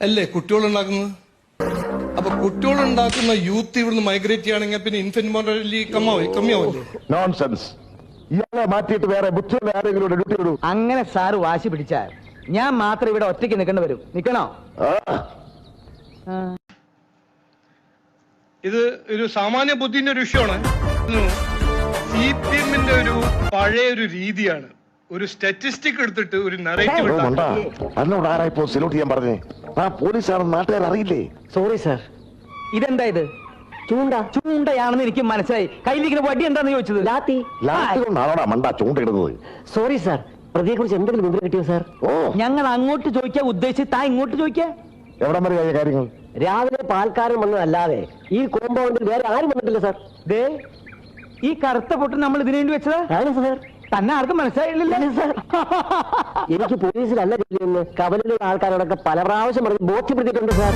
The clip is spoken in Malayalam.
അല്ലേ കുട്ടികളുണ്ടാക്കുന്നത്? അപ്പൊ കുട്ടികളുണ്ടാക്കുന്ന യൂത്ത് ഇവിടുന്ന് മൈഗ്രേറ്റ് ചെയ്യുകയാണെങ്കിൽ പിന്നെ ഇൻഫന്റ് മോർട്ടാലിറ്റി കമ്മിയാവില്ലേ? നോൺസെൻസ്. ഇയാളെ മാറ്റിയിട്ട് വേറെ ബുദ്ധിയുള്ള ആരെങ്കിലും ഡ്യൂട്ടി വിടൂ. അങ്ങനെ സാറ് വാശി പിടിച്ചാൽ ഞാൻ മാത്രം ഇവിടെ ഒറ്റയ്ക്ക് നിൽക്കേണ്ടി വരും. നിൽക്കണോ? ഇത് ഒരു സാമാന്യ ബുദ്ധിന്റെ ഒരു വിഷയമാണ്. CPM-ന്റെ ഒരു പഴയ ഒരു രീതിയാണ്. ഒരു സ്റ്റാറ്റിസ്റ്റിക് എടുത്തിട്ട് ഒരു നറേറ്റീവ് അതിനോട് ആരായിപ്പോ സെലൂട്ട് ചെയ്യാൻ പറഞ്ഞേ? ആ പോലീസാണെന്ന് നാട്ടുകാർ അറിയില്ലേ? Sorry sir. ഇതെന്താ ഇത്? ചൂണ്ടയാണെന്ന് എനിക്ക് മനസ്സിലായി. കയ്യിലിരിക്കുന്ന വടി എന്താന്ന് ചോദിച്ചത്? ലാത്തി കൊണ്ടാണോടാ മണ്ട ചൂണ്ടയിടുന്നത്? Sorry sir. പ്രതിയെ കുറിച്ച് എന്തെങ്കിലും വിവരം കിട്ടിയോ സാർ? ഞങ്ങൾ അങ്ങോട്ട് ചോദിക്കാൻ ഉദ്ദേശിച്ച് താൻ ഇങ്ങോട്ട് ചോദിക്കാ. എവിടം വരെ ആയ കാര്യങ്ങൾ? രാവിലെ പാൽക്കാരൻ വന്നതല്ലാതെ ഈ കോമ്പൗണ്ടിൽ വേറെ ആരും വന്നിട്ടില്ല സാർ. ദേ ഈ കറുത്ത പൊട്ട് നമ്മൾ ഇതിനു വേണ്ടി വെച്ചതാ സാർ. തന്നെ ആർക്കും മനസ്സിലായില്ലല്ലോ സാർ. എനിക്ക് പോലീസിലല്ല ജോലിയെന്ന് കവലിലുള്ള ആൾക്കാരോടൊക്കെ പല പ്രാവശ്യം പറഞ്ഞ് ബോധ്യപ്പെടുത്തിയിട്ടുണ്ട് സാർ.